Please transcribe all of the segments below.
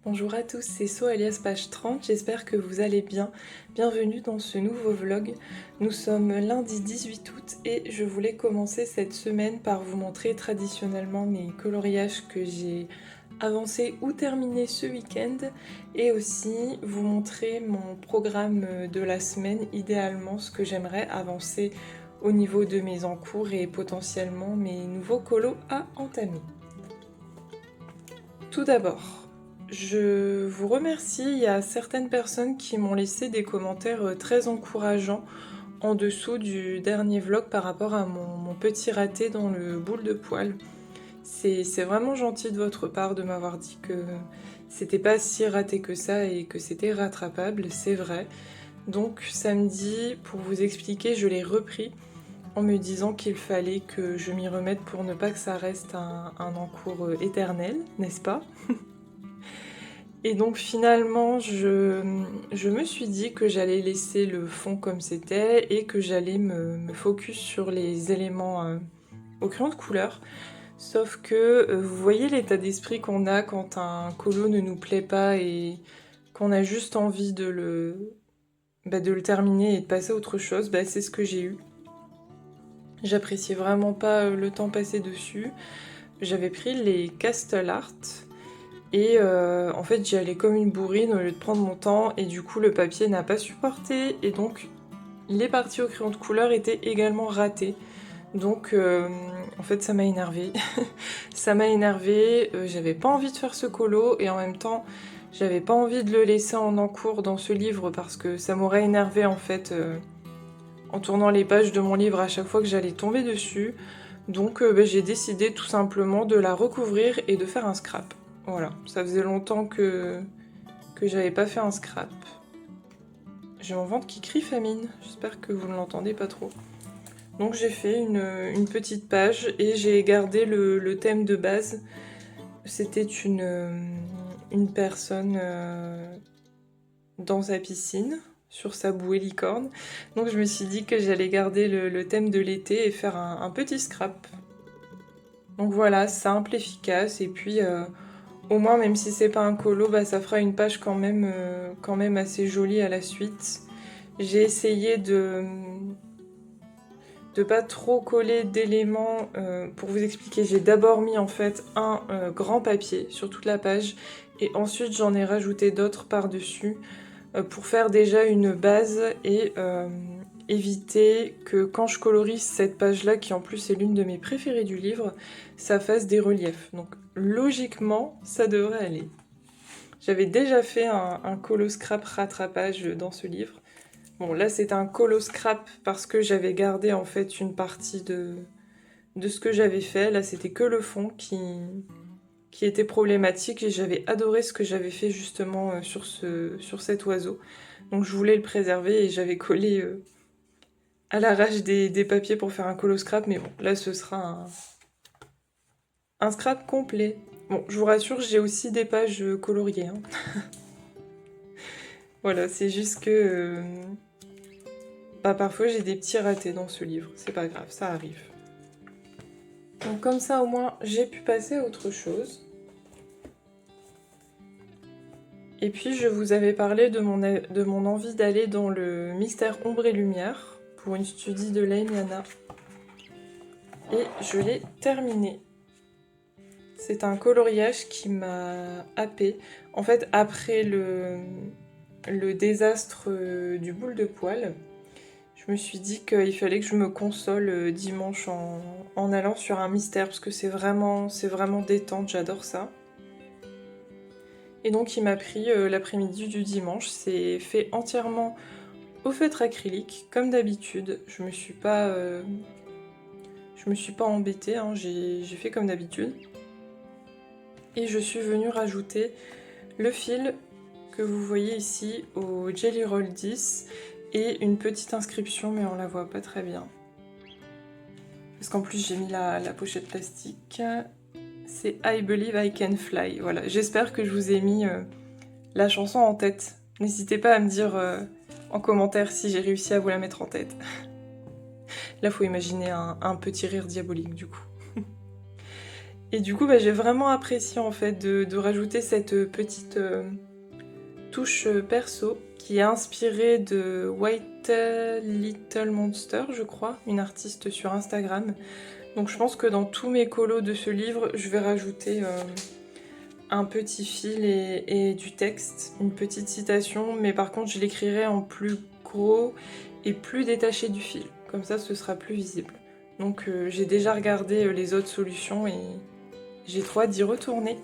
Bonjour à tous, c'est So alias page 30, j'espère que vous allez bien. Bienvenue dans ce nouveau vlog. Nous sommes lundi 18 août et je voulais commencer cette semaine par vous montrer traditionnellement mes coloriages que j'ai avancés ou terminés ce week-end et aussi vous montrer mon programme de la semaine, idéalement ce que j'aimerais avancer au niveau de mes encours et potentiellement mes nouveaux colos à entamer. Tout d'abord, je vous remercie, il y a certaines personnes qui m'ont laissé des commentaires très encourageants en dessous du dernier vlog par rapport à mon petit raté dans le boule de poil. C'est vraiment gentil de votre part de m'avoir dit que c'était pas si raté que ça et que c'était rattrapable, c'est vrai. Donc samedi, pour vous expliquer, je l'ai repris en me disant qu'il fallait que je m'y remette pour ne pas que ça reste un encours éternel, n'est-ce pas? Et donc finalement, je me suis dit que j'allais laisser le fond comme c'était et que j'allais me focus sur les éléments au crayon de couleur. Sauf que vous voyez l'état d'esprit qu'on a quand un colo ne nous plaît pas et qu'on a juste envie de le terminer et de passer à autre chose, c'est ce que j'ai eu. J'appréciais vraiment pas le temps passé dessus. J'avais pris les Castle Art. Et en fait j'y allais comme une bourrine au lieu de prendre mon temps et du coup le papier n'a pas supporté et donc les parties au crayon de couleur étaient également ratées. Donc en fait ça m'a énervée. Ça m'a énervée, j'avais pas envie de faire ce colo et en même temps j'avais pas envie de le laisser en encours dans ce livre parce que ça m'aurait énervé en fait en tournant les pages de mon livre à chaque fois que j'allais tomber dessus. Donc j'ai décidé tout simplement de la recouvrir et de faire un scrap. Voilà, ça faisait longtemps que j'avais pas fait un scrap. J'ai mon ventre qui crie famine, j'espère que vous ne l'entendez pas trop. Donc j'ai fait une petite page et j'ai gardé le thème de base. C'était une personne dans sa piscine, sur sa bouée licorne. Donc je me suis dit que j'allais garder le thème de l'été et faire un petit scrap. Donc voilà, simple, efficace et puis... au moins, même si c'est pas un colo, ça fera une page quand même assez jolie à la suite. J'ai essayé de pas trop coller d'éléments. Pour vous expliquer, j'ai d'abord mis en fait un grand papier sur toute la page et ensuite j'en ai rajouté d'autres par-dessus pour faire déjà une base et éviter que quand je colorise cette page-là, qui en plus est l'une de mes préférées du livre, ça fasse des reliefs. Donc logiquement, ça devrait aller. J'avais déjà fait un colo scrap rattrapage dans ce livre. Bon, là c'est un colo scrap parce que j'avais gardé en fait une partie de ce que j'avais fait. Là c'était que le fond qui était problématique et j'avais adoré ce que j'avais fait justement sur cet oiseau. Donc je voulais le préserver et j'avais collé à l'arrache des papiers pour faire un colo scrap. Mais bon, là ce sera un scrap complet. Bon, je vous rassure, j'ai aussi des pages coloriées. Hein. Voilà, c'est juste que parfois j'ai des petits ratés dans ce livre. C'est pas grave, ça arrive. Donc comme ça au moins j'ai pu passer à autre chose. Et puis je vous avais parlé de mon envie d'aller dans le mystère ombre et lumière pour une studie de Laimiana. Et je l'ai terminé. C'est un coloriage qui m'a happée. En fait, après le désastre du boule de poil, je me suis dit qu'il fallait que je me console dimanche en allant sur un mystère parce que c'est vraiment détente, j'adore ça. Et donc il m'a pris l'après-midi du dimanche, c'est fait entièrement au feutre acrylique, comme d'habitude. Je me suis pas embêtée, hein. J'ai fait comme d'habitude. Et je suis venue rajouter le fil que vous voyez ici au Jelly Roll 10 et une petite inscription, mais on la voit pas très bien. Parce qu'en plus j'ai mis la pochette plastique. C'est I Believe I Can Fly. Voilà, j'espère que je vous ai mis la chanson en tête. N'hésitez pas à me dire en commentaire si j'ai réussi à vous la mettre en tête. Là, faut imaginer un petit rire diabolique du coup. Et du coup, j'ai vraiment apprécié en fait de rajouter cette petite touche perso qui est inspirée de White Little Monster, je crois, une artiste sur Instagram. Donc je pense que dans tous mes colos de ce livre, je vais rajouter un petit fil et du texte, une petite citation, mais par contre je l'écrirai en plus gros et plus détaché du fil. Comme ça, ce sera plus visible. Donc j'ai déjà regardé les autres solutions et j'ai trop hâte d'y retourner.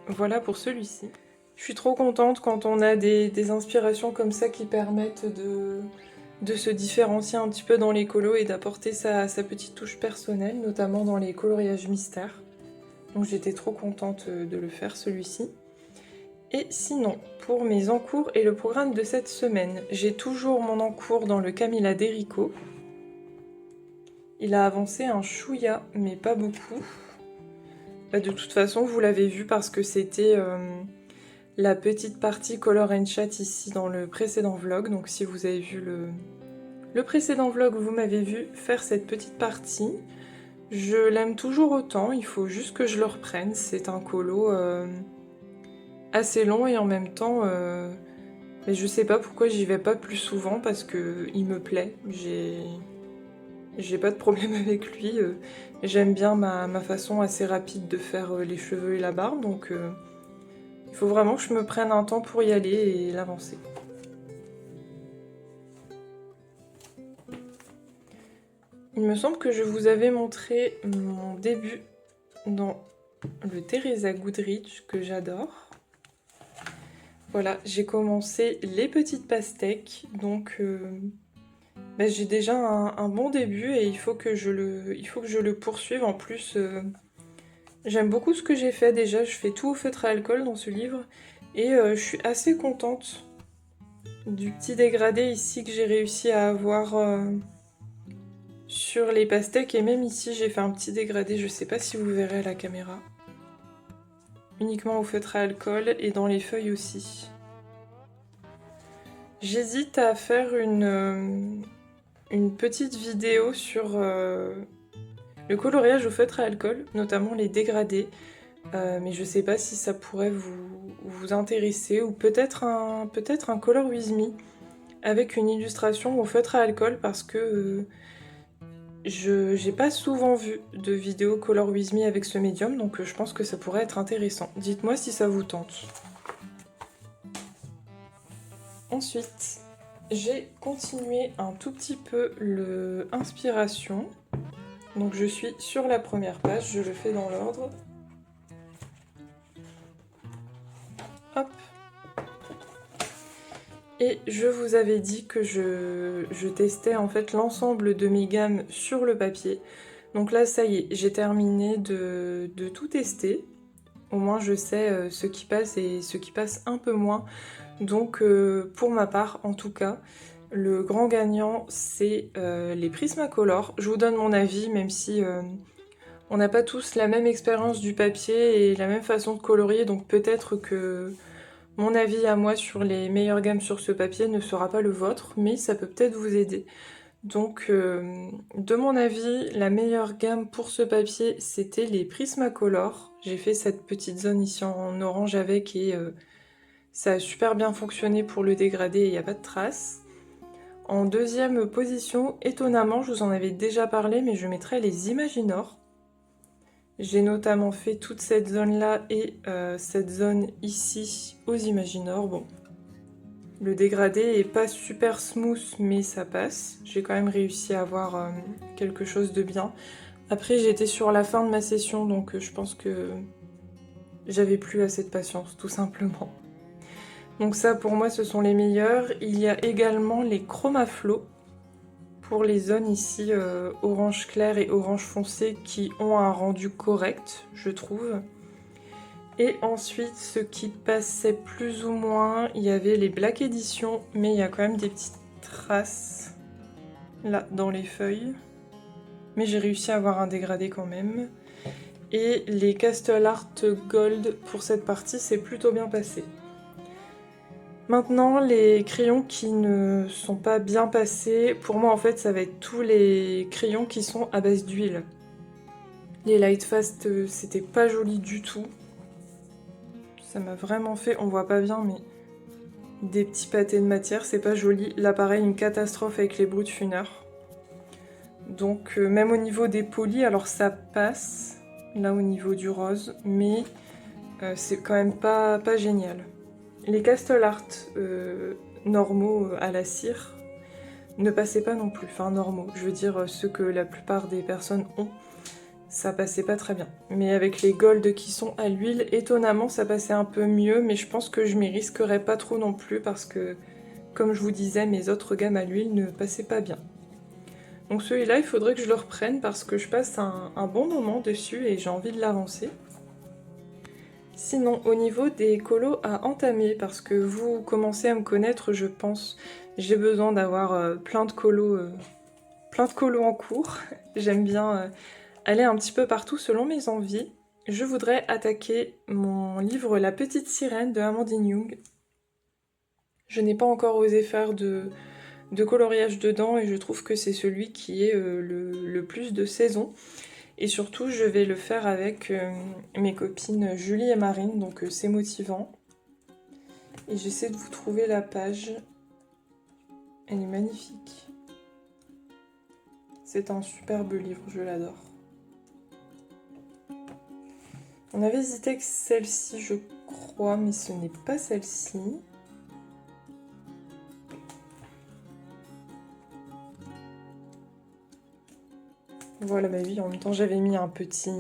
Voilà pour celui-ci. Je suis trop contente quand on a des inspirations comme ça qui permettent de se différencier un petit peu dans les colos et d'apporter sa petite touche personnelle, notamment dans les coloriages mystères. Donc j'étais trop contente de le faire celui-ci. Et sinon, pour mes encours et le programme de cette semaine, j'ai toujours mon encours dans le Camilla Derico. Il a avancé un chouïa, mais pas beaucoup. De toute façon, vous l'avez vu parce que c'était la petite partie Color and Chat ici dans le précédent vlog. Donc si vous avez vu le précédent vlog, vous m'avez vu faire cette petite partie. Je l'aime toujours autant, il faut juste que je le reprenne. C'est un colo assez long et en même temps, mais je sais pas pourquoi j'y vais pas plus souvent parce que il me plaît. J'ai pas de problème avec lui. J'aime bien ma façon assez rapide de faire les cheveux et la barbe, donc il faut vraiment que je me prenne un temps pour y aller et l'avancer. Il me semble que je vous avais montré mon début dans le Teresa Goodrich que j'adore. Voilà, j'ai commencé les petites pastèques, donc j'ai déjà un bon début et il faut que je le poursuive. En plus, j'aime beaucoup ce que j'ai fait déjà, je fais tout au feutre à alcool dans ce livre et je suis assez contente du petit dégradé ici que j'ai réussi à avoir sur les pastèques et même ici j'ai fait un petit dégradé, je sais pas si vous verrez à la caméra. Uniquement au feutre à alcool et dans les feuilles aussi. J'hésite à faire une petite vidéo sur le coloriage au feutre à alcool, notamment les dégradés, mais je sais pas si ça pourrait vous intéresser, ou peut-être un Color With Me avec une illustration au feutre à alcool parce que j'ai pas souvent vu de vidéo Color With Me avec ce médium, donc je pense que ça pourrait être intéressant. Dites-moi si ça vous tente. Ensuite, j'ai continué un tout petit peu le Inspiration. Donc je suis sur la première page, je le fais dans l'ordre. Hop. Et je vous avais dit que je testais en fait l'ensemble de mes gammes sur le papier. Donc là, ça y est, j'ai terminé de tout tester. Au moins, je sais ce qui passe et ce qui passe un peu moins. Donc, pour ma part, en tout cas, le grand gagnant, c'est les Prismacolor. Je vous donne mon avis, même si on n'a pas tous la même expérience du papier et la même façon de colorier. Donc, peut-être que mon avis à moi sur les meilleures gammes sur ce papier ne sera pas le vôtre, mais ça peut peut-être vous aider. Donc, de mon avis, la meilleure gamme pour ce papier, c'était les Prismacolor. J'ai fait cette petite zone ici en orange avec et ça a super bien fonctionné pour le dégradé et il n'y a pas de traces. En deuxième position, étonnamment, je vous en avais déjà parlé, mais je mettrai les Imaginor. J'ai notamment fait toute cette zone-là et cette zone ici aux Imaginor. Bon, le dégradé est pas super smooth, mais ça passe. J'ai quand même réussi à avoir quelque chose de bien. Après, j'étais sur la fin de ma session, donc je pense que j'avais plus assez de patience, tout simplement. Donc ça, pour moi, ce sont les meilleurs. Il y a également les Chromaflow pour les zones ici orange clair et orange foncé qui ont un rendu correct, je trouve. Et ensuite, ce qui passait plus ou moins, il y avait les Black Edition, mais il y a quand même des petites traces là dans les feuilles. Mais j'ai réussi à avoir un dégradé quand même. Et les Castle Art Gold pour cette partie, c'est plutôt bien passé. Maintenant, les crayons qui ne sont pas bien passés, pour moi en fait ça va être tous les crayons qui sont à base d'huile. Les light fast, c'était pas joli du tout. Ça m'a vraiment fait, on voit pas bien, mais des petits pâtés de matière, c'est pas joli. Là, pareil, une catastrophe avec les Brutfuner. Donc, même au niveau des polis, alors ça passe, là au niveau du rose, mais c'est quand même pas génial. Les Castle Art normaux à la cire ne passaient pas non plus, enfin normaux, je veux dire ceux que la plupart des personnes ont, ça passait pas très bien. Mais avec les gold qui sont à l'huile, étonnamment ça passait un peu mieux, mais je pense que je m'y risquerais pas trop non plus parce que, comme je vous disais, mes autres gammes à l'huile ne passaient pas bien. Donc celui-là, il faudrait que je le reprenne parce que je passe un bon moment dessus et j'ai envie de l'avancer. Sinon, au niveau des colos à entamer, parce que vous commencez à me connaître, je pense, j'ai besoin d'avoir plein de colos en cours. J'aime bien aller un petit peu partout selon mes envies. Je voudrais attaquer mon livre La Petite Sirène de Amandine Young. Je n'ai pas encore osé faire de coloriage dedans et je trouve que c'est celui qui est le plus de saison. Et surtout, je vais le faire avec mes copines Julie et Marine, donc c'est motivant. Et j'essaie de vous trouver la page. Elle est magnifique. C'est un superbe livre, je l'adore. On avait hésité avec celle-ci, je crois, mais ce n'est pas celle-ci. Voilà, bah oui, en même temps j'avais mis un petit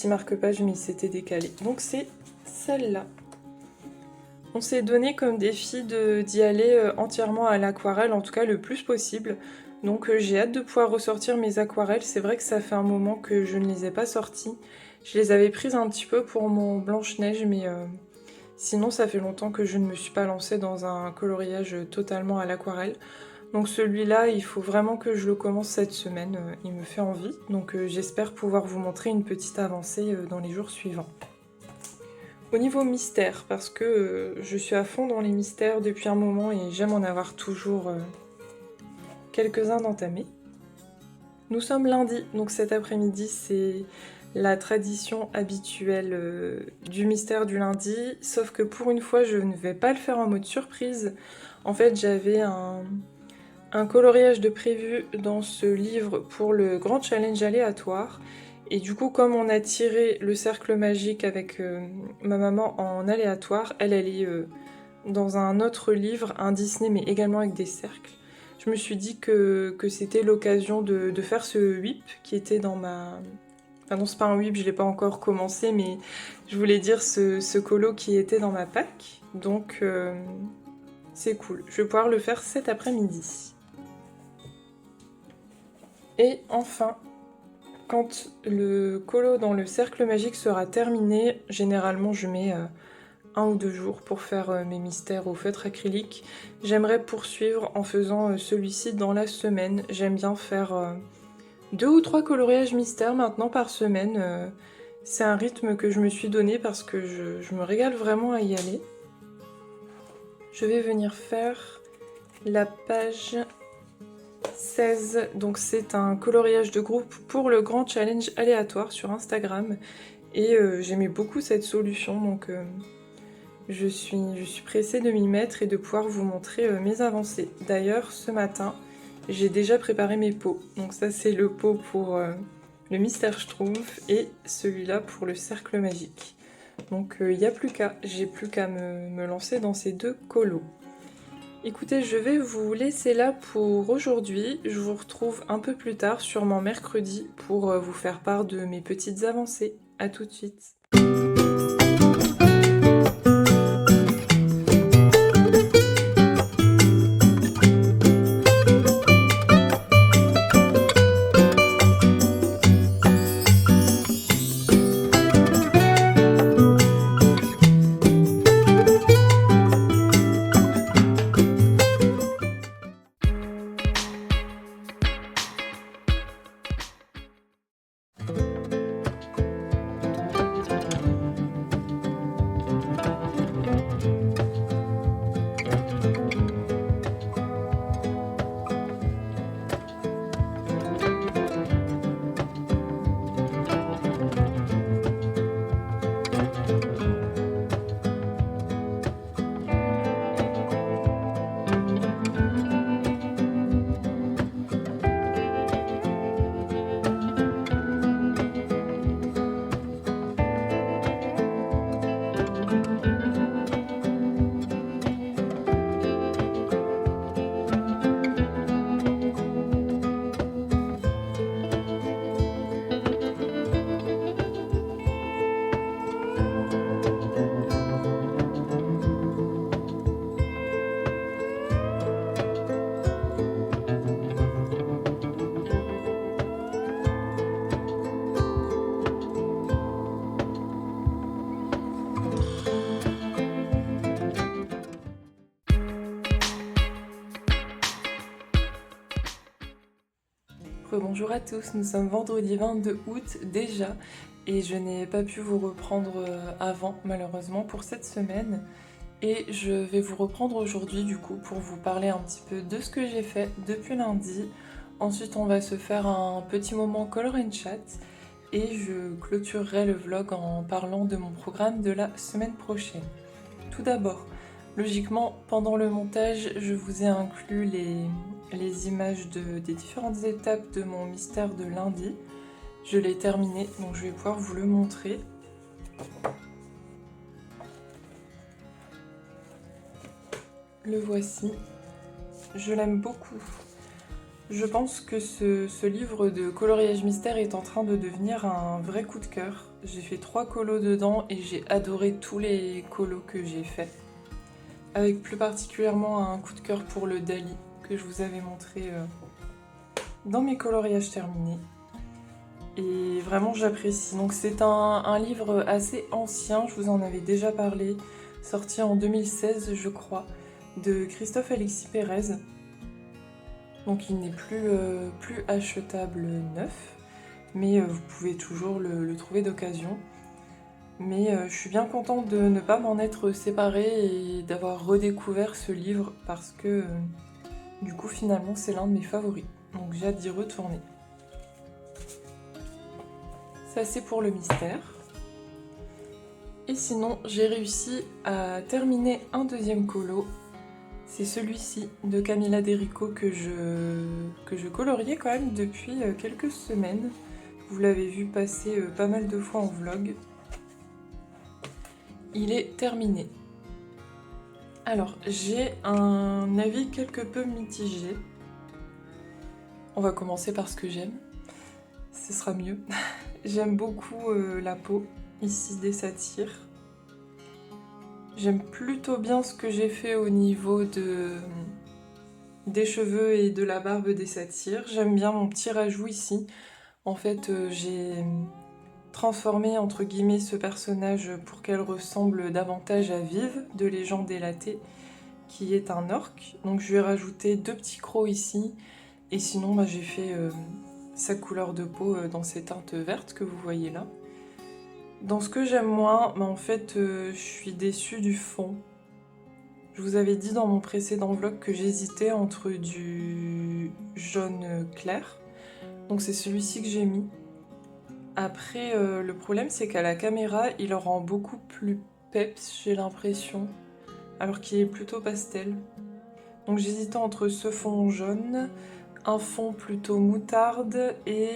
marque-page, mais il s'était décalé. Donc c'est celle-là. On s'est donné comme défi d'y aller entièrement à l'aquarelle, en tout cas le plus possible. Donc j'ai hâte de pouvoir ressortir mes aquarelles. C'est vrai que ça fait un moment que je ne les ai pas sorties. Je les avais prises un petit peu pour mon Blanche-Neige, mais sinon ça fait longtemps que je ne me suis pas lancée dans un coloriage totalement à l'aquarelle. Donc celui-là, il faut vraiment que je le commence cette semaine, il me fait envie. Donc j'espère pouvoir vous montrer une petite avancée dans les jours suivants. Au niveau mystère, parce que je suis à fond dans les mystères depuis un moment et j'aime en avoir toujours quelques-uns d'entamés. Nous sommes lundi, donc cet après-midi c'est la tradition habituelle du mystère du lundi, sauf que pour une fois je ne vais pas le faire en mode surprise. En fait j'avais un coloriage de prévu dans ce livre pour le grand challenge aléatoire. Et du coup, comme on a tiré le cercle magique avec ma maman en aléatoire, elle est dans un autre livre, un Disney, mais également avec des cercles. Je me suis dit que c'était l'occasion de faire ce whip qui était dans ma... Enfin non, c'est pas un whip, je l'ai pas encore commencé, mais je voulais dire ce colo qui était dans ma pack. Donc c'est cool, je vais pouvoir le faire cet après-midi. Et enfin, quand le colo dans le cercle magique sera terminé, généralement je mets 1 ou 2 jours pour faire mes mystères au feutre acrylique. J'aimerais poursuivre en faisant celui-ci dans la semaine. J'aime bien faire 2 ou 3 coloriages mystères maintenant par semaine. C'est un rythme que je me suis donné parce que je me régale vraiment à y aller. Je vais venir faire la page 16, donc c'est un coloriage de groupe pour le grand challenge aléatoire sur Instagram et j'aimais beaucoup cette solution, donc je suis pressée de m'y mettre et de pouvoir vous montrer mes avancées. D'ailleurs ce matin j'ai déjà préparé mes pots, donc ça c'est le pot pour le mystère Schtroumpf et celui-là pour le cercle magique. Donc il n'y a plus qu'à, j'ai plus qu'à me lancer dans ces 2 colos. Écoutez, je vais vous laisser là pour aujourd'hui. Je vous retrouve un peu plus tard, sûrement mercredi, pour vous faire part de mes petites avancées. A tout de suite. Bonjour à tous, nous sommes vendredi 22 août déjà et je n'ai pas pu vous reprendre avant malheureusement pour cette semaine et je vais vous reprendre aujourd'hui du coup pour vous parler un petit peu de ce que j'ai fait depuis lundi. Ensuite on va se faire un petit moment color and chat et je clôturerai le vlog en parlant de mon programme de la semaine prochaine. Tout d'abord, logiquement, pendant le montage, je vous ai inclus les images des différentes étapes de mon mystère de lundi. Je l'ai terminé, donc je vais pouvoir vous le montrer. Le voici. Je l'aime beaucoup. Je pense que ce livre de coloriage mystère est en train de devenir un vrai coup de cœur. J'ai fait 3 colos dedans et j'ai adoré tous les colos que j'ai faits. Avec plus particulièrement un coup de cœur pour le Dali que je vous avais montré dans mes coloriages terminés. Et vraiment j'apprécie. Donc c'est un livre assez ancien, je vous en avais déjà parlé, sorti en 2016 je crois, de Christophe Alexis Pérez. Donc il n'est plus achetable neuf, mais vous pouvez toujours le trouver d'occasion. Mais je suis bien contente de ne pas m'en être séparée et d'avoir redécouvert ce livre parce que du coup finalement c'est l'un de mes favoris. Donc j'ai hâte d'y retourner. Ça c'est pour le mystère. Et sinon j'ai réussi à terminer un deuxième colo. C'est celui-ci de Camilla Derico que je coloriais quand même depuis quelques semaines. Vous l'avez vu passer pas mal de fois en vlog. Il est terminé. Alors, j'ai un avis quelque peu mitigé. On va commencer par ce que j'aime. Ce sera mieux. J'aime beaucoup la peau, ici, des satyres. J'aime plutôt bien ce que j'ai fait au niveau des cheveux et de la barbe des satyres. J'aime bien mon petit rajout ici. En fait, j'ai transformé entre guillemets ce personnage pour qu'elle ressemble davantage à Vive de Légende délatée, qui est un orc. Donc je lui ai rajouté 2 petits crocs ici et sinon j'ai fait sa couleur de peau dans ces teintes vertes que vous voyez là. Dans ce que j'aime moins, en fait je suis déçue du fond. Je vous avais dit dans mon précédent vlog que j'hésitais entre du jaune clair, donc c'est celui-ci que j'ai mis. Après, le problème, c'est qu'à la caméra, il le rend beaucoup plus peps, j'ai l'impression, alors qu'il est plutôt pastel. Donc j'hésitais entre ce fond jaune, un fond plutôt moutarde, et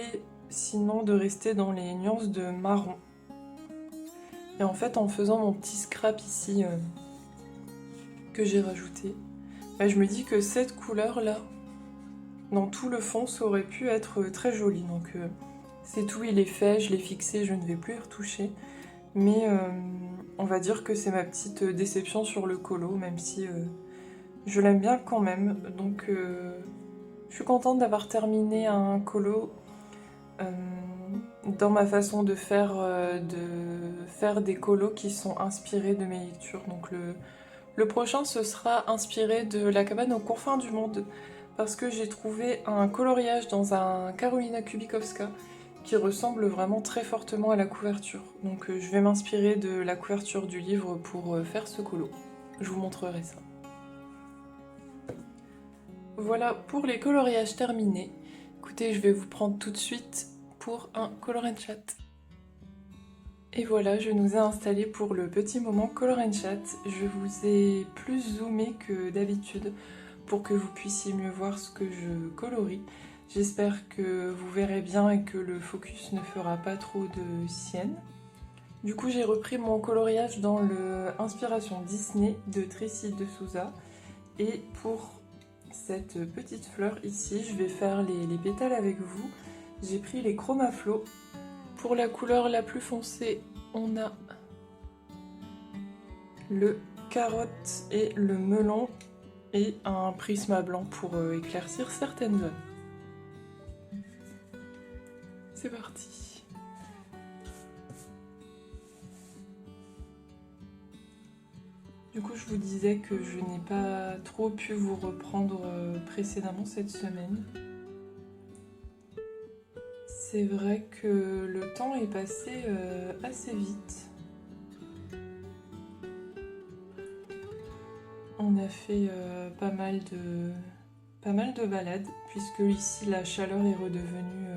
sinon de rester dans les nuances de marron. Et en fait, en faisant mon petit scrap ici, que j'ai rajouté, je me dis que cette couleur-là, dans tout le fond, ça aurait pu être très joli. Donc c'est tout, il est fait, je l'ai fixé, je ne vais plus y retoucher. Mais on va dire que c'est ma petite déception sur le colo, même si je l'aime bien quand même. Donc je suis contente d'avoir terminé un colo dans ma façon de faire des colos qui sont inspirés de mes lectures. Donc le prochain, ce sera inspiré de La cabane aux confins du monde, parce que j'ai trouvé un coloriage dans un Karolina Kubikowska qui ressemble vraiment très fortement à la couverture. Donc je vais m'inspirer de la couverture du livre pour faire ce colo. Je vous montrerai ça. Voilà pour les coloriages terminés. Écoutez, je vais vous prendre tout de suite pour un color and chat. Et voilà, je nous ai installés pour le petit moment color and chat. Je vous ai plus zoomé que d'habitude pour que vous puissiez mieux voir ce que je colorie. J'espère que vous verrez bien et que le focus ne fera pas trop de sienne. Du coup, j'ai repris mon coloriage dans le Inspiration Disney de Tracy de Souza. Et pour cette petite fleur ici, je vais faire les pétales avec vous. J'ai pris les Chromaflow. Pour la couleur la plus foncée, on a le carotte et le melon et un prisma blanc pour éclaircir certaines zones. C'est parti. Du coup, je vous disais que je n'ai pas trop pu vous reprendre précédemment cette semaine. C'est vrai que le temps est passé assez vite. On a fait pas mal de balades, puisque ici la chaleur est redevenue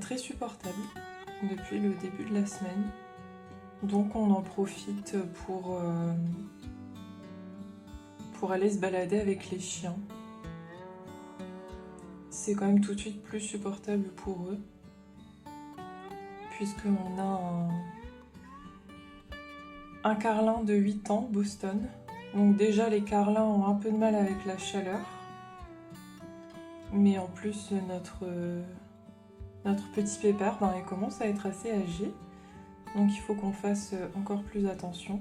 très supportable depuis le début de la semaine. Donc on en profite pour aller se balader avec les chiens. C'est quand même tout de suite plus supportable pour eux, puisqu'on a un carlin de 8 ans, Boston. Donc déjà les carlins ont un peu de mal avec la chaleur, mais en plus notre petit pépère, il commence à être assez âgé, donc il faut qu'on fasse encore plus attention.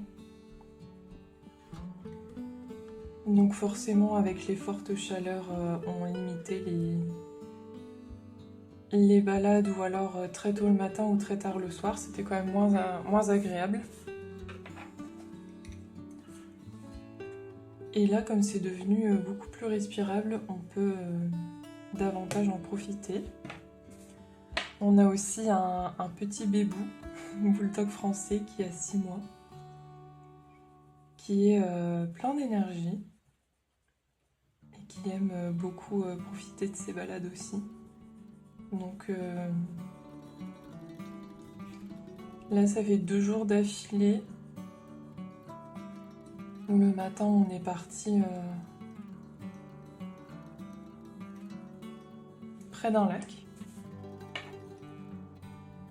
Donc forcément avec les fortes chaleurs, on limité les balades, ou alors très tôt le matin ou très tard le soir, c'était quand même moins agréable. Et là, comme c'est devenu beaucoup plus respirable, on peut davantage en profiter. On a aussi un petit bébou, bulldog français qui a 6 mois, qui est plein d'énergie et qui aime beaucoup profiter de ses balades aussi. Donc là, ça fait 2 jours d'affilée où le matin, on est parti près d'un lac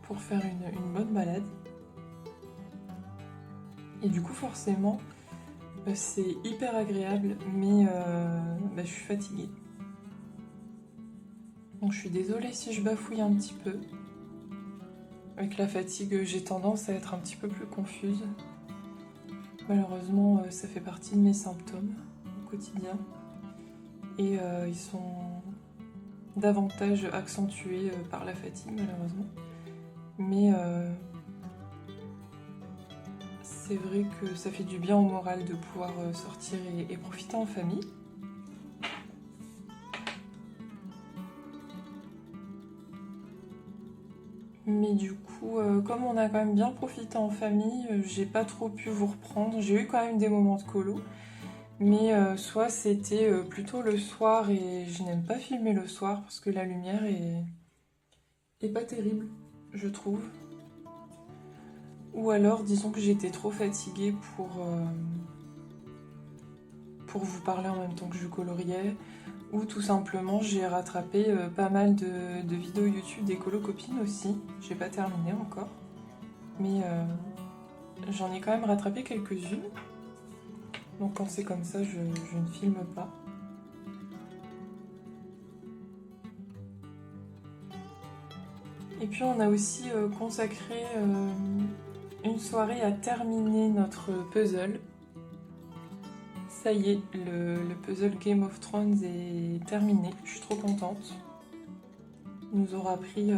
pour faire une bonne balade. Et du coup, forcément, c'est hyper agréable, mais je suis fatiguée. Donc je suis désolée si je bafouille un petit peu. Avec la fatigue, j'ai tendance à être un petit peu plus confuse. Malheureusement, ça fait partie de mes symptômes au quotidien. Et ils sont davantage accentués par la fatigue, malheureusement. Mais c'est vrai que ça fait du bien au moral de pouvoir sortir et profiter en famille. Mais du coup, comme on a quand même bien profité en famille, j'ai pas trop pu vous reprendre. J'ai eu quand même des moments de colo, mais soit c'était plutôt le soir, et je n'aime pas filmer le soir parce que la lumière est pas terrible, je trouve. Ou alors, disons que j'étais trop fatiguée pour vous parler en même temps que je coloriais, ou tout simplement j'ai rattrapé pas mal de vidéos YouTube des colo-copines aussi. J'ai pas terminé encore, mais j'en ai quand même rattrapé quelques-unes. Donc quand c'est comme ça, je ne filme pas. Et puis on a aussi consacré une soirée à terminer notre puzzle. Ça y est, le puzzle Game of Thrones est terminé, je suis trop contente. Il nous aura pris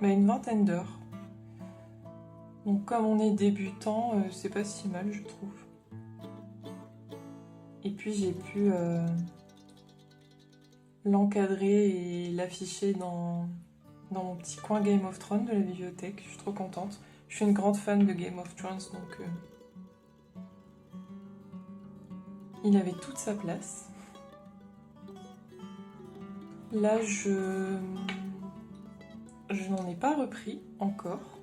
une vingtaine d'heures. Donc comme on est débutant, c'est pas si mal, je trouve. Et puis j'ai pu l'encadrer et l'afficher dans mon petit coin Game of Thrones de la bibliothèque. Je suis trop contente. Je suis une grande fan de Game of Thrones, donc il avait toute sa place. Là, je n'en ai pas repris encore.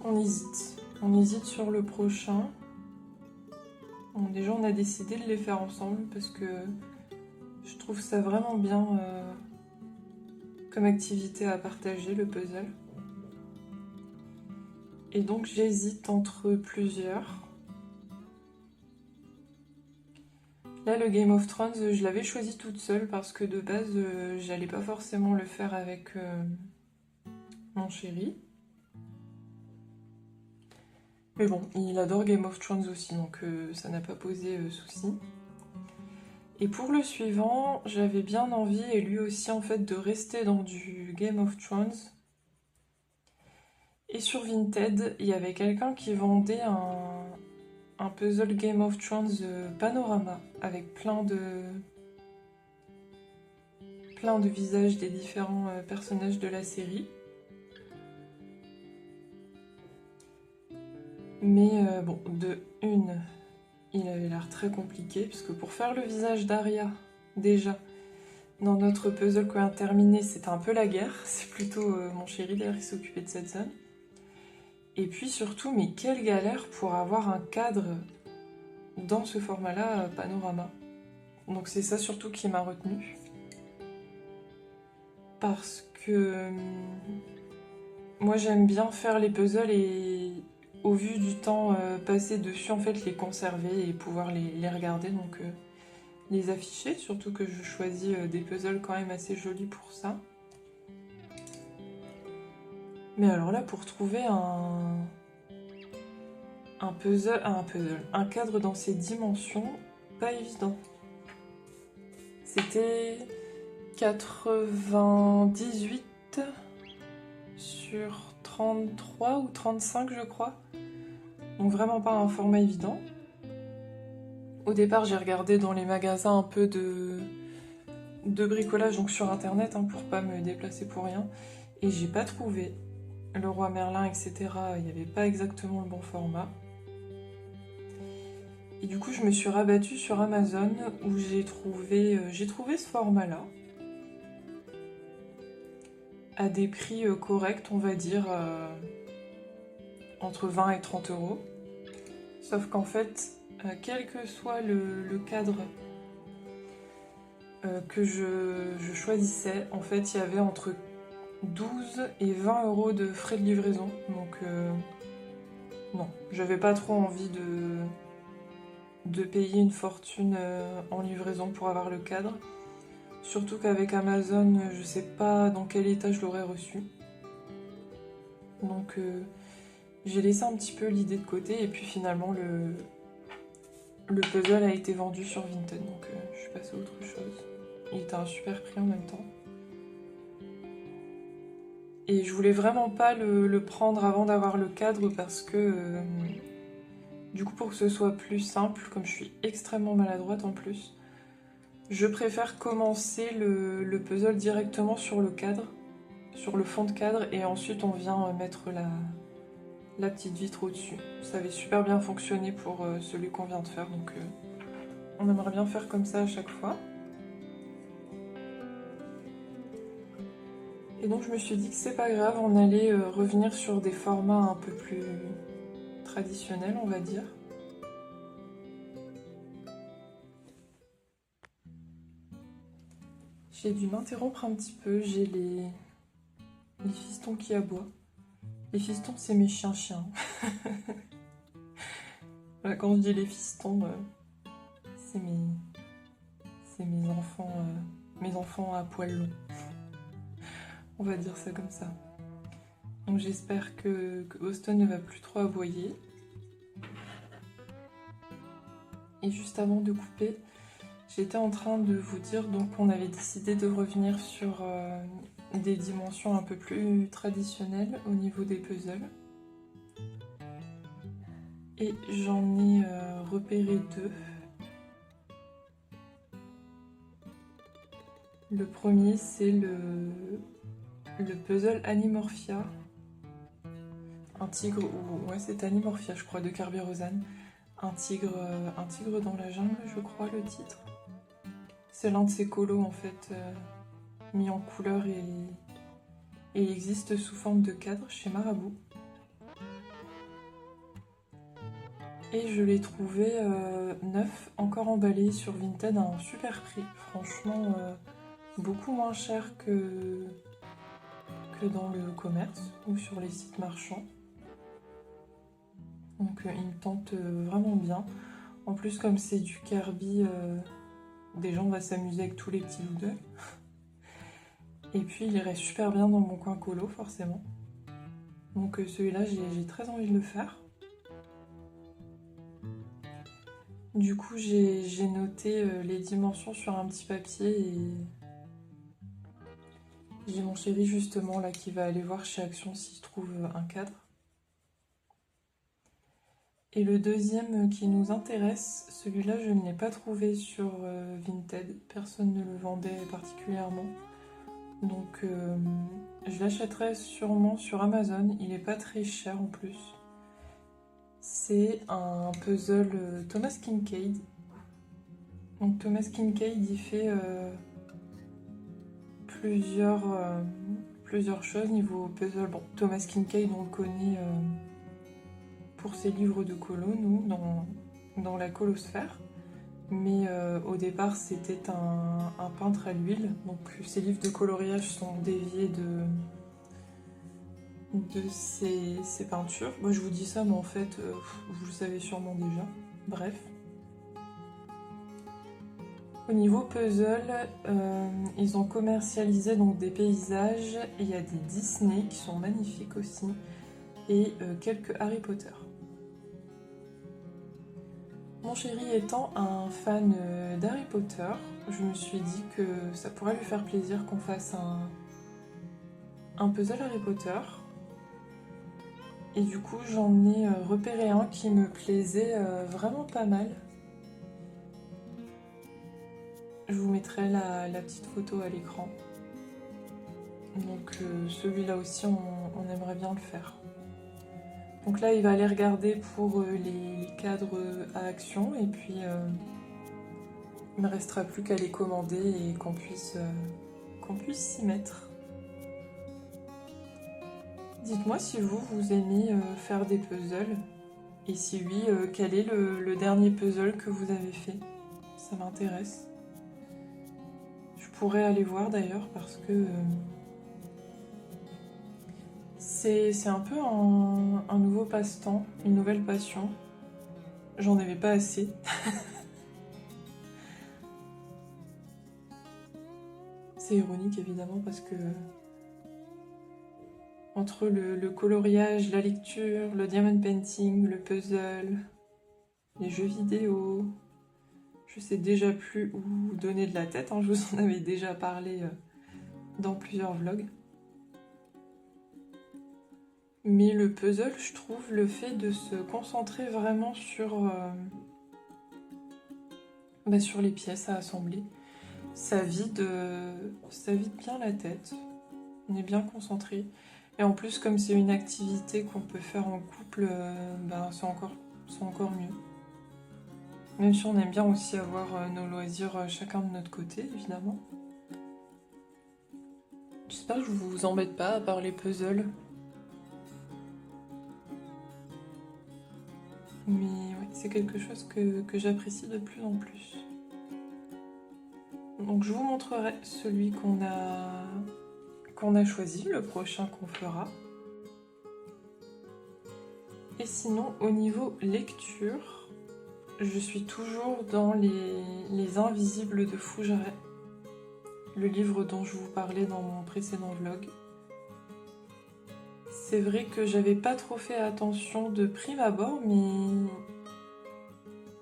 On hésite sur le prochain. Bon, déjà, on a décidé de les faire ensemble parce que je trouve ça vraiment bien comme activité à partager, le puzzle. Et donc, j'hésite entre plusieurs. Là, le Game of Thrones, je l'avais choisi toute seule parce que de base, j'allais pas forcément le faire avec mon chéri. Mais bon, il adore Game of Thrones aussi, donc ça n'a pas posé souci. Et pour le suivant, j'avais bien envie, et lui aussi en fait, de rester dans du Game of Thrones. Et sur Vinted, il y avait quelqu'un qui vendait un puzzle Game of Thrones panorama avec plein plein de visages des différents personnages de la série. Mais bon, de une, il avait l'air très compliqué, parce que pour faire le visage d'Arya, déjà, dans notre puzzle qu'on a terminé, c'était un peu la guerre. C'est plutôt mon chéri d'ailleurs qui s'occupait de cette zone. Et puis surtout, mais quelle galère pour avoir un cadre dans ce format-là, panorama. Donc c'est ça surtout qui m'a retenue. Parce que moi j'aime bien faire les puzzles et au vu du temps passé dessus, en fait les conserver et pouvoir les regarder, donc les afficher, surtout que je choisis des puzzles quand même assez jolis pour ça. Mais alors là, pour trouver un cadre dans ces dimensions, pas évident. C'était 98 sur 33 ou 35 je crois. Donc vraiment pas un format évident. Au départ j'ai regardé dans les magasins un peu de bricolage, donc sur internet, hein, pour pas me déplacer pour rien. Et j'ai pas trouvé. Le Roi Merlin, etc. Il n'y avait pas exactement le bon format. Et du coup je me suis rabattue sur Amazon où j'ai trouvé ce format-là. À des prix corrects, on va dire, entre 20 et 30 euros. Sauf qu'en fait, quel que soit le cadre que je choisissais, en fait, il y avait entre 12 et 20 euros de frais de livraison. Donc, non, j'avais pas trop envie de payer une fortune en livraison pour avoir le cadre. Surtout qu'avec Amazon, je sais pas dans quel état je l'aurais reçu. Donc j'ai laissé un petit peu l'idée de côté et puis finalement le puzzle a été vendu sur Vinted, donc je suis passée à autre chose. Il était à un super prix en même temps. Et je voulais vraiment pas le prendre avant d'avoir le cadre parce que du coup pour que ce soit plus simple, comme je suis extrêmement maladroite en plus, je préfère commencer le puzzle directement sur le cadre, sur le fond de cadre, et ensuite on vient mettre la petite vitre au-dessus. Ça avait super bien fonctionné pour celui qu'on vient de faire, donc on aimerait bien faire comme ça à chaque fois. Et donc je me suis dit que c'est pas grave, on allait revenir sur des formats un peu plus traditionnels, on va dire. J'ai dû m'interrompre un petit peu, j'ai les fistons qui aboient. Les fistons, c'est mes chiens-chiens. Quand je dis les fistons, c'est mes enfants à poils longs. On va dire ça comme ça. Donc j'espère que Austin ne va plus trop aboyer. Et juste avant de couper, j'étais en train de vous dire donc qu'on avait décidé de revenir sur des dimensions un peu plus traditionnelles au niveau des puzzles. Et j'en ai repéré deux. Le premier, c'est le puzzle Animorphia. Un tigre, ou ouais, c'est Animorphia, je crois, de Kerby Rosan. Un tigre dans la jungle, je crois, le titre. C'est l'un de ces colos, en fait, mis en couleur et il existe sous forme de cadre chez Marabout. Et je l'ai trouvé neuf, encore emballé sur Vinted à un super prix. Franchement, beaucoup moins cher que dans le commerce ou sur les sites marchands. Donc il me tente vraiment bien. En plus, comme c'est du Kirby, déjà on va s'amuser avec tous les petits doodles. Et puis il irait super bien dans mon coin colo, forcément. Donc celui-là, j'ai très envie de le faire. Du coup, j'ai noté les dimensions sur un petit papier et j'ai mon chéri justement là qui va aller voir chez Action s'il trouve un cadre. Et le deuxième qui nous intéresse, celui-là je ne l'ai pas trouvé sur Vinted, personne ne le vendait particulièrement. Donc je l'achèterai sûrement sur Amazon, il est pas très cher en plus. C'est un puzzle Thomas Kincaid. Donc Thomas Kincaid il fait plusieurs choses niveau puzzle. Bon, Thomas Kincaid on le connaît pour ses livres de colo, nous, dans la colosphère. Mais au départ, c'était un peintre à l'huile. Donc ses livres de coloriage sont déviés de ses peintures. Moi, je vous dis ça, mais en fait, vous le savez sûrement déjà. Bref. Au niveau puzzle, ils ont commercialisé donc des paysages. Et il y a des Disney qui sont magnifiques aussi. Et quelques Harry Potter. Mon chéri étant un fan d'Harry Potter, je me suis dit que ça pourrait lui faire plaisir qu'on fasse un puzzle Harry Potter. Et du coup, j'en ai repéré un qui me plaisait vraiment pas mal. Je vous mettrai la petite photo à l'écran. Donc celui-là aussi, on aimerait bien le faire. Donc là, il va aller regarder pour les cadres à action et puis il ne me restera plus qu'à les commander et qu'on puisse s'y mettre. Dites-moi si vous aimez faire des puzzles et si oui, quel est le dernier puzzle que vous avez fait. Ça m'intéresse. Je pourrais aller voir d'ailleurs parce que c'est un peu un nouveau passe-temps, une nouvelle passion. J'en avais pas assez. C'est ironique évidemment parce que entre le coloriage, la lecture, le diamond painting, le puzzle, les jeux vidéo, je sais déjà plus où donner de la tête, hein, je vous en avais déjà parlé dans plusieurs vlogs. Mais le puzzle, je trouve, le fait de se concentrer vraiment sur les pièces à assembler, ça vide bien la tête. On est bien concentré. Et en plus, comme c'est une activité qu'on peut faire en couple, c'est encore mieux. Même si on aime bien aussi avoir nos loisirs chacun de notre côté, évidemment. J'espère que je vous embête pas à part les puzzles. Mais ouais, c'est quelque chose que j'apprécie de plus en plus. Donc je vous montrerai celui qu'on a choisi, le prochain qu'on fera. Et sinon, au niveau lecture, je suis toujours dans les Invisibles de Fougeray, le livre dont je vous parlais dans mon précédent vlog. C'est vrai que j'avais pas trop fait attention de prime abord, mais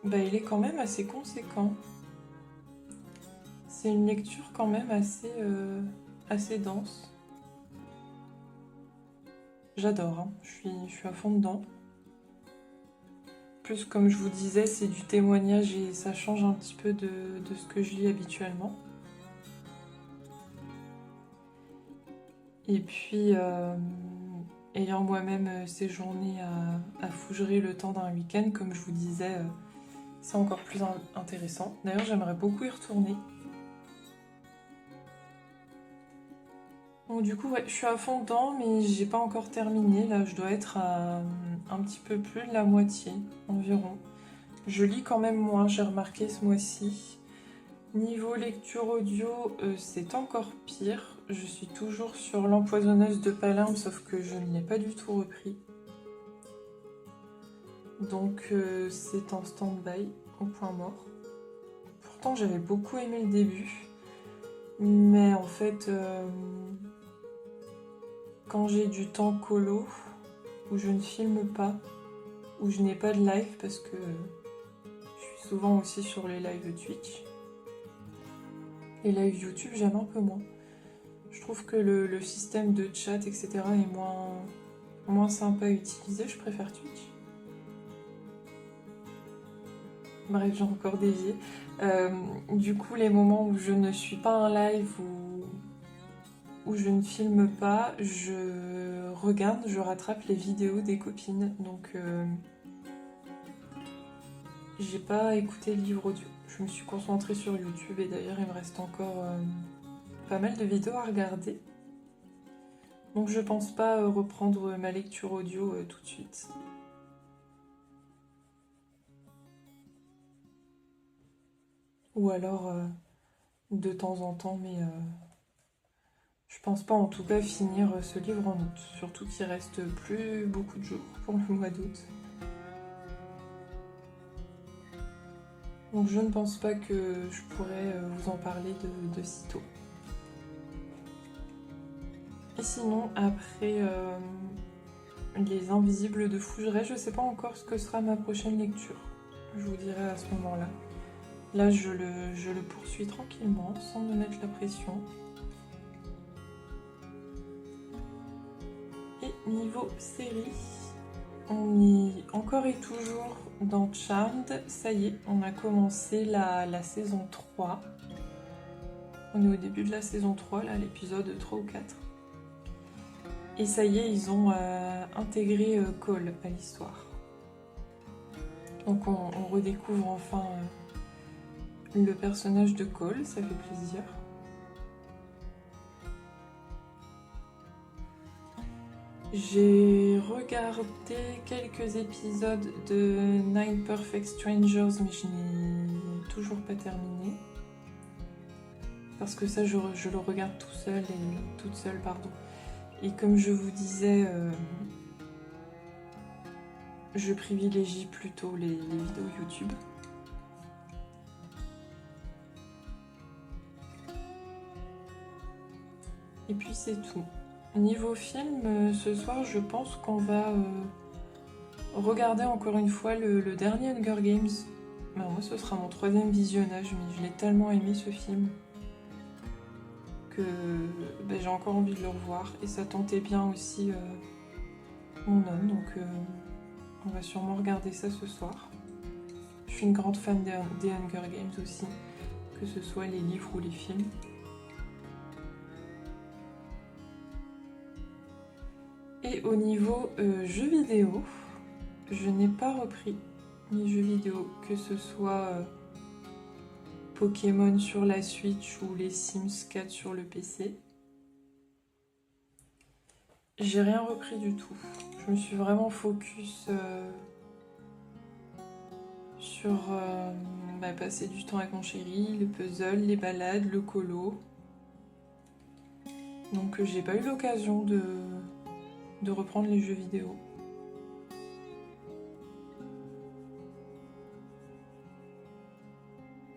il est quand même assez conséquent. C'est une lecture quand même assez dense. J'adore, hein. Je suis à fond dedans. Plus, comme je vous disais, c'est du témoignage et ça change un petit peu de ce que je lis habituellement. Et puis, ayant moi-même séjourné à Fougeray le temps d'un week-end, comme je vous disais, c'est encore plus intéressant. D'ailleurs, j'aimerais beaucoup y retourner. Donc du coup, ouais, je suis à fond dedans, mais j'ai pas encore terminé. Là, je dois être à un petit peu plus de la moitié environ. Je lis quand même moins, j'ai remarqué ce mois-ci. Niveau lecture audio, c'est encore pire. Je suis toujours sur l'empoisonneuse de Palerme, sauf que je ne l'ai pas du tout repris. Donc c'est en stand-by, au point mort. Pourtant, j'avais beaucoup aimé le début. Mais en fait, quand j'ai du temps colo, où je ne filme pas, où je n'ai pas de live, parce que je suis souvent aussi sur les lives Twitch. Les lives YouTube, j'aime un peu moins. Je trouve que le système de chat, etc. est moins sympa à utiliser, je préfère Twitch. Bref, j'ai encore dévié. Du coup, les moments où je ne suis pas en live, où je ne filme pas, je regarde, je rattrape les vidéos des copines. Donc j'ai pas écouté le livre audio. Je me suis concentrée sur YouTube et d'ailleurs il me reste encore pas mal de vidéos à regarder. Donc je pense pas reprendre ma lecture audio tout de suite. Ou alors de temps en temps, mais je pense pas en tout cas finir ce livre en août. Surtout qu'il reste plus beaucoup de jours pour le mois d'août. Donc je ne pense pas que je pourrais vous en parler de sitôt. Et sinon, après Les Invisibles de Fougeray, je sais pas encore ce que sera ma prochaine lecture. Je vous dirai à ce moment-là. Là, je le poursuis tranquillement, sans me mettre la pression. Et niveau série, on est encore et toujours dans Charmed. Ça y est, on a commencé la saison 3. On est au début de la saison 3, là, l'épisode 3 ou 4. Et ça y est, ils ont intégré Cole à l'histoire. Donc on redécouvre enfin le personnage de Cole, ça fait plaisir. J'ai regardé quelques épisodes de Nine Perfect Strangers, mais je n'ai toujours pas terminé. Parce que ça, je le regarde toute seule, pardon. Et comme je vous disais, je privilégie plutôt les vidéos YouTube. Et puis c'est tout. Niveau film, ce soir, je pense qu'on va regarder encore une fois le dernier Hunger Games. Ben, moi, ce sera mon 3e visionnage, mais je l'ai tellement aimé ce film que ben, j'ai encore envie de le revoir. Et ça tentait bien aussi mon homme, donc on va sûrement regarder ça ce soir. Je suis une grande fan des Hunger Games aussi, que ce soit les livres ou les films. Et au niveau jeux vidéo, je n'ai pas repris mes jeux vidéo, que ce soit Pokémon sur la Switch ou les Sims 4 sur le PC. J'ai rien repris du tout. Je me suis vraiment focus sur passer du temps avec mon chéri, le puzzle, les balades, le colo. Donc j'ai pas eu l'occasion de reprendre les jeux vidéo.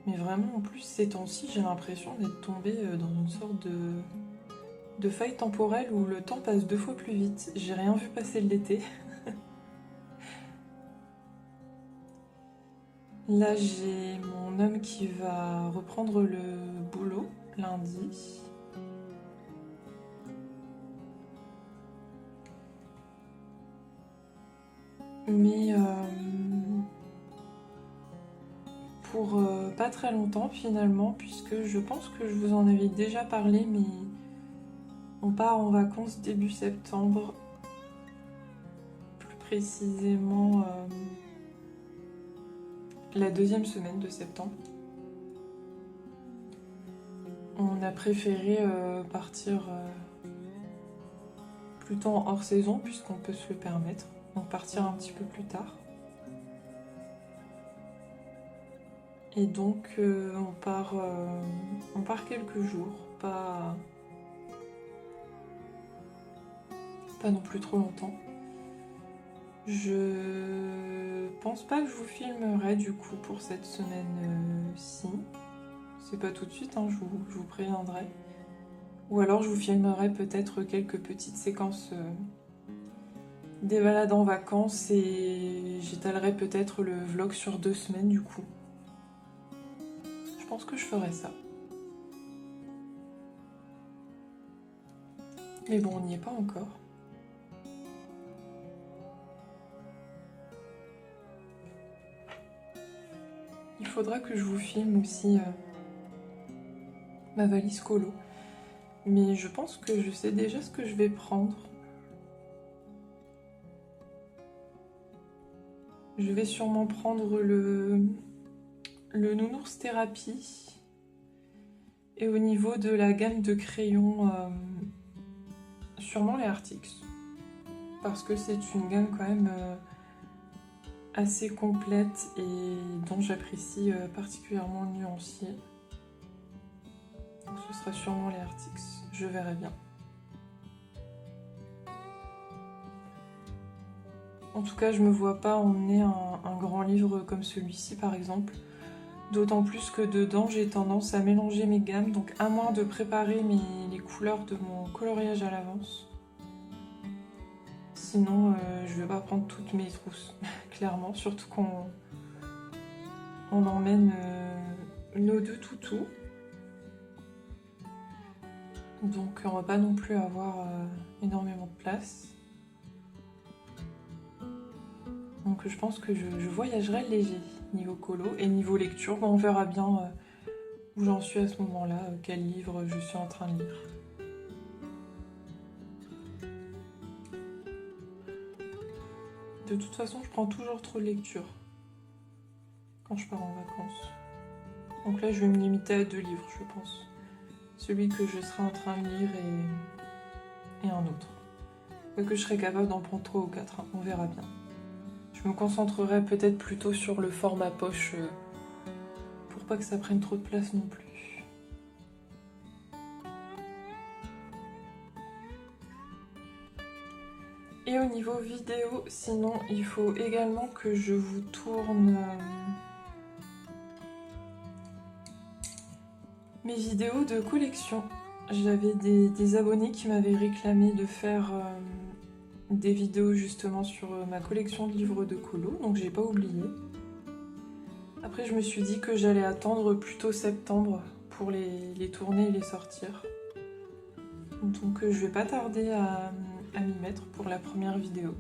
Mais vraiment, en plus, ces temps-ci, j'ai l'impression d'être tombée dans une sorte de faille temporelle où le temps passe 2 fois plus vite. J'ai rien vu passer l'été. Là, j'ai mon homme qui va reprendre le boulot lundi. Mais pour pas très longtemps finalement, puisque je pense que je vous en avais déjà parlé, mais on part en vacances début septembre, plus précisément la 2e semaine de septembre. On a préféré partir plutôt en hors saison puisqu'on peut se le permettre, donc partir un petit peu plus tard. Et donc on part quelques jours, pas non plus trop longtemps. Je pense pas que je vous filmerai du coup pour cette semaine-ci. C'est pas tout de suite, hein, je vous préviendrai. Ou alors je vous filmerai peut-être quelques petites séquences des balades en vacances et j'étalerai peut-être le vlog sur 2 semaines du coup. Je pense que je ferai ça. Mais bon, on n'y est pas encore. Il faudra que je vous filme aussi ma valise colo. mais je pense que je sais déjà ce que je vais prendre. Je vais sûrement prendre le Nounours Thérapie. Et au niveau de la gamme de crayons, sûrement les Artix. Parce que c'est une gamme quand même assez complète et dont j'apprécie particulièrement le nuancier. Donc ce sera sûrement les Artix, je verrai bien. En tout cas, je me vois pas emmener un grand livre comme celui-ci par exemple. D'autant plus que dedans, j'ai tendance à mélanger mes gammes, donc à moins de préparer les couleurs de mon coloriage à l'avance. Sinon, je vais pas prendre toutes mes trousses, clairement, surtout qu'on emmène nos deux toutous. Donc on va pas non plus avoir énormément de place. Donc je pense que je voyagerai léger niveau colo et niveau lecture. Bon, on verra bien où j'en suis à ce moment-là, quel livre je suis en train de lire. De toute façon, je prends toujours trop de lecture quand je pars en vacances. Donc là, je vais me limiter à 2 livres, je pense. Celui que je serai en train de lire et un autre. Que je serai capable d'en prendre 3 ou 4, hein, on verra bien. Je me concentrerai peut-être plutôt sur le format poche pour pas que ça prenne trop de place non plus. Et au niveau vidéo, sinon, il faut également que je vous tourne mes vidéos de collection. J'avais des abonnés qui m'avaient réclamé de faire des vidéos justement sur ma collection de livres de colo, donc j'ai pas oublié. Après, je me suis dit que j'allais attendre plutôt septembre pour les tourner et les sortir. Donc je vais pas tarder à m'y mettre pour la première vidéo.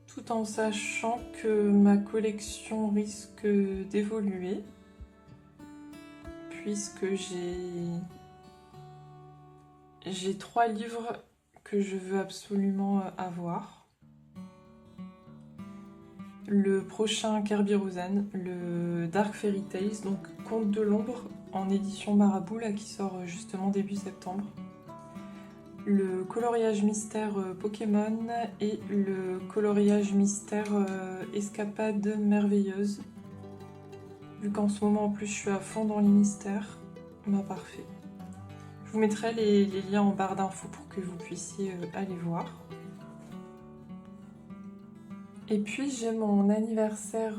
Tout en sachant que ma collection risque d'évoluer, puisque j'ai 3 livres que je veux absolument avoir. Le prochain Kerby Rosen, le Dark Fairy Tales, donc Conte de l'ombre en édition Marabout, là, qui sort justement début septembre. Le coloriage mystère Pokémon et le coloriage mystère Escapade merveilleuse. Vu qu'en ce moment en plus je suis à fond dans les mystères, bah parfait. Je vous mettrai les liens en barre d'infos pour que vous puissiez aller voir. Et puis j'ai mon anniversaire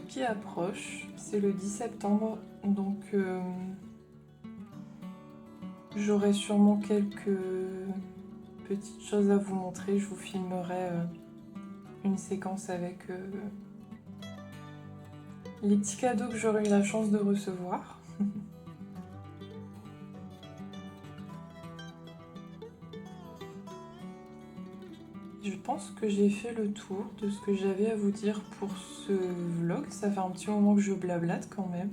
qui approche, c'est le 10 septembre, donc j'aurai sûrement quelques petites choses à vous montrer. Je vous filmerai une séquence avec les petits cadeaux que j'aurai eu la chance de recevoir. Je pense que j'ai fait le tour de ce que j'avais à vous dire pour ce vlog. Ça fait un petit moment que je blablate quand même.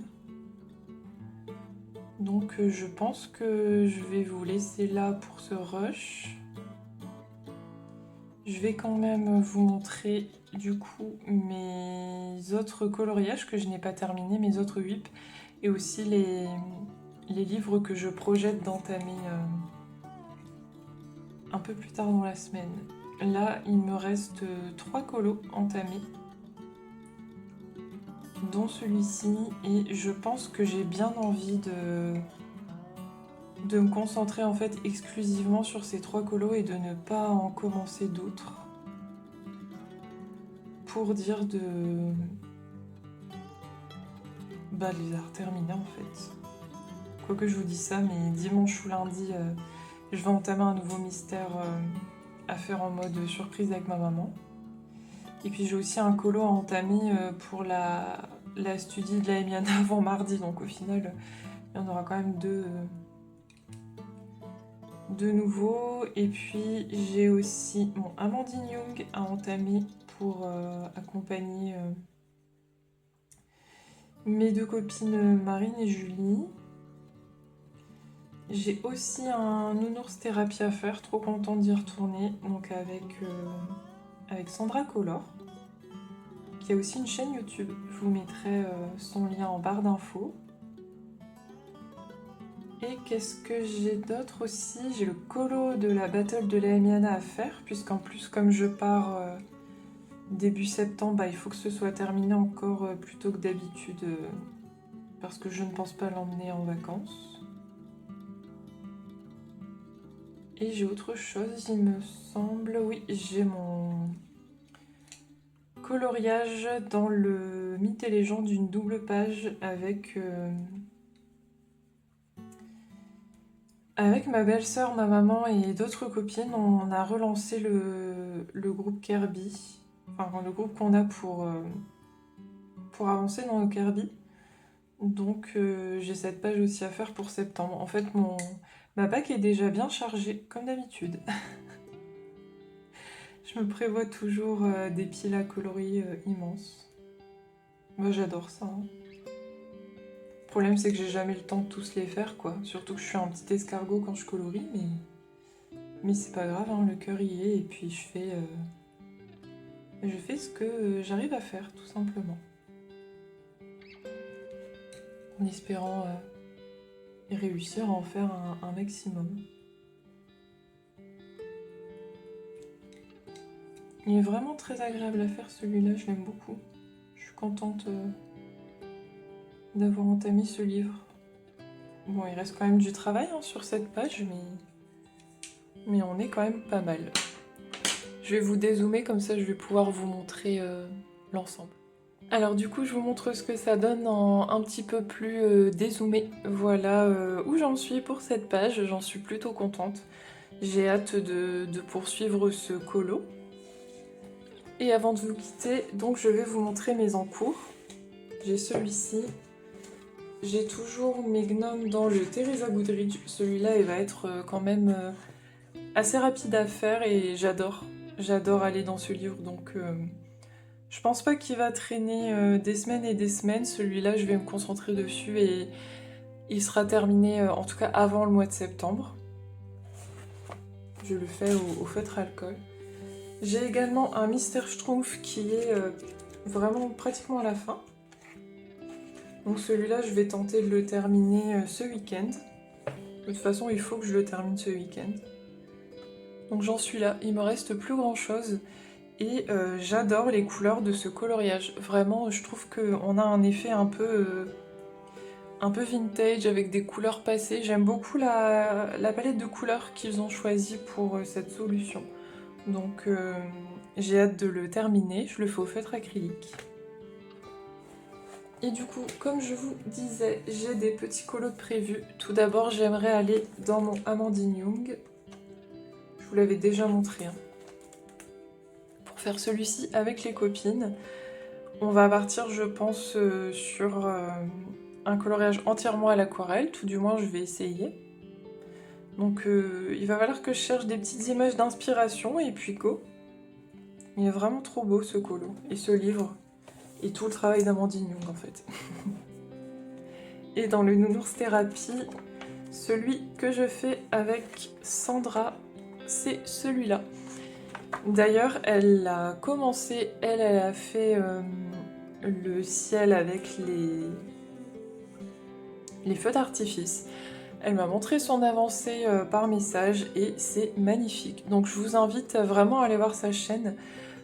Donc je pense que je vais vous laisser là pour ce rush. Je vais quand même vous montrer du coup mes autres coloriages que je n'ai pas terminés, mes autres whips, et aussi les livres que je projette d'entamer un peu plus tard dans la semaine. Là, il me reste 3 colos entamés, dont celui-ci, et je pense que j'ai bien envie de me concentrer en fait exclusivement sur ces 3 colos et de ne pas en commencer d'autres. Pour dire de les terminer en fait. Quoique je vous dis ça, mais dimanche ou lundi, je vais entamer un nouveau mystère à faire en mode surprise avec ma maman. Et puis j'ai aussi un colo à entamer pour la studie de la Emiana avant mardi, donc au final il y en aura quand même deux nouveaux. Et puis j'ai aussi mon Amandine Young à entamer pour accompagner mes deux copines Marine et Julie. J'ai aussi un nounours thérapie à faire, trop contente d'y retourner, donc avec Sandra Color, qui a aussi une chaîne YouTube. Je vous mettrai son lien en barre d'infos. Et qu'est-ce que j'ai d'autre aussi? J'ai le colo de la battle de la Amiana à faire, puisqu'en plus, comme je pars début septembre, bah, il faut que ce soit terminé encore plus tôt que d'habitude, parce que je ne pense pas l'emmener en vacances. Et j'ai autre chose, il me semble. Oui, j'ai mon coloriage dans le Mythes et légendes d'une double page avec ma belle-sœur, ma maman et d'autres copines. On a relancé le groupe Kirby, enfin le groupe qu'on a pour avancer dans le Kirby. Donc j'ai cette page aussi à faire pour septembre. En fait, ma pack est déjà bien chargée, comme d'habitude. Je me prévois toujours des piles à coloris immenses. Moi j'adore ça, hein. Le problème c'est que j'ai jamais le temps de tous les faire, quoi. Surtout que je suis un petit escargot quand je colorie, mais c'est pas grave, hein, le cœur y est et puis je fais ce que j'arrive à faire, tout simplement. En espérant réussir à en faire un maximum. Il est vraiment très agréable à faire celui-là, je l'aime beaucoup. Je suis contente d'avoir entamé ce livre. Bon, il reste quand même du travail hein, sur cette page, mais on est quand même pas mal. Je vais vous dézoomer, comme ça je vais pouvoir vous montrer l'ensemble. Alors du coup, je vous montre ce que ça donne en un petit peu plus dézoomé. Voilà où j'en suis pour cette page, j'en suis plutôt contente. J'ai hâte de poursuivre ce colo. Et avant de vous quitter, donc je vais vous montrer mes encours. J'ai celui-ci. J'ai toujours mes gnomes dans le Teresa Goodrich. Celui-là, il va être quand même assez rapide à faire et j'adore. J'adore aller dans ce livre, donc je pense pas qu'il va traîner des semaines et des semaines. Celui-là, je vais me concentrer dessus et il sera terminé, en tout cas avant le mois de septembre. Je le fais au feutre alcool. J'ai également un Mister Schtroumpf qui est vraiment pratiquement à la fin. Donc celui-là, je vais tenter de le terminer ce week-end. De toute façon, il faut que je le termine ce week-end. Donc j'en suis là, il me reste plus grand-chose. Et j'adore les couleurs de ce coloriage. Vraiment, je trouve qu'on a un effet un peu vintage avec des couleurs passées. J'aime beaucoup la palette de couleurs qu'ils ont choisie pour cette solution. Donc j'ai hâte de le terminer. Je le fais au feutre acrylique. Et du coup, comme je vous disais, j'ai des petits colos prévus. Tout d'abord, j'aimerais aller dans mon Amandine Young. Je vous l'avais déjà montré. Hein. Pour faire celui-ci avec les copines, on va partir, je pense, sur un coloriage entièrement à l'aquarelle. Tout du moins, je vais essayer. Donc, il va falloir que je cherche des petites images d'inspiration et puis go. Il est vraiment trop beau ce colo et ce livre. Et tout le travail d'Amandine Young en fait. Et dans le Nounours Thérapie, celui que je fais avec Sandra, c'est celui-là. D'ailleurs, elle a commencé, elle a fait le ciel avec les feux d'artifice. Elle m'a montré son avancée par message et c'est magnifique. Donc je vous invite vraiment à aller voir sa chaîne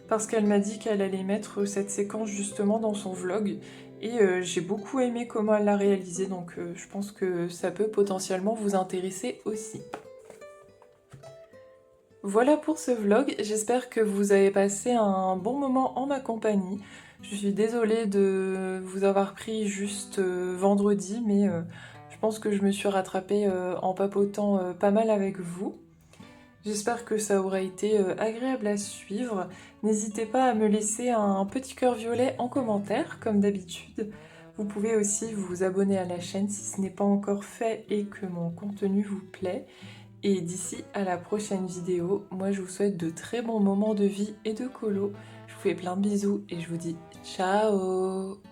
parce qu'elle m'a dit qu'elle allait mettre cette séquence justement dans son vlog et j'ai beaucoup aimé comment elle l'a réalisé, donc je pense que ça peut potentiellement vous intéresser aussi. Voilà pour ce vlog, j'espère que vous avez passé un bon moment en ma compagnie. Je suis désolée de vous avoir pris juste vendredi, mais je pense que je me suis rattrapée en papotant pas mal avec vous. J'espère que ça aura été agréable à suivre. N'hésitez pas à me laisser un petit cœur violet en commentaire, comme d'habitude. Vous pouvez aussi vous abonner à la chaîne si ce n'est pas encore fait et que mon contenu vous plaît. Et d'ici à la prochaine vidéo, moi je vous souhaite de très bons moments de vie et de colo. Je vous fais plein de bisous et je vous dis ciao!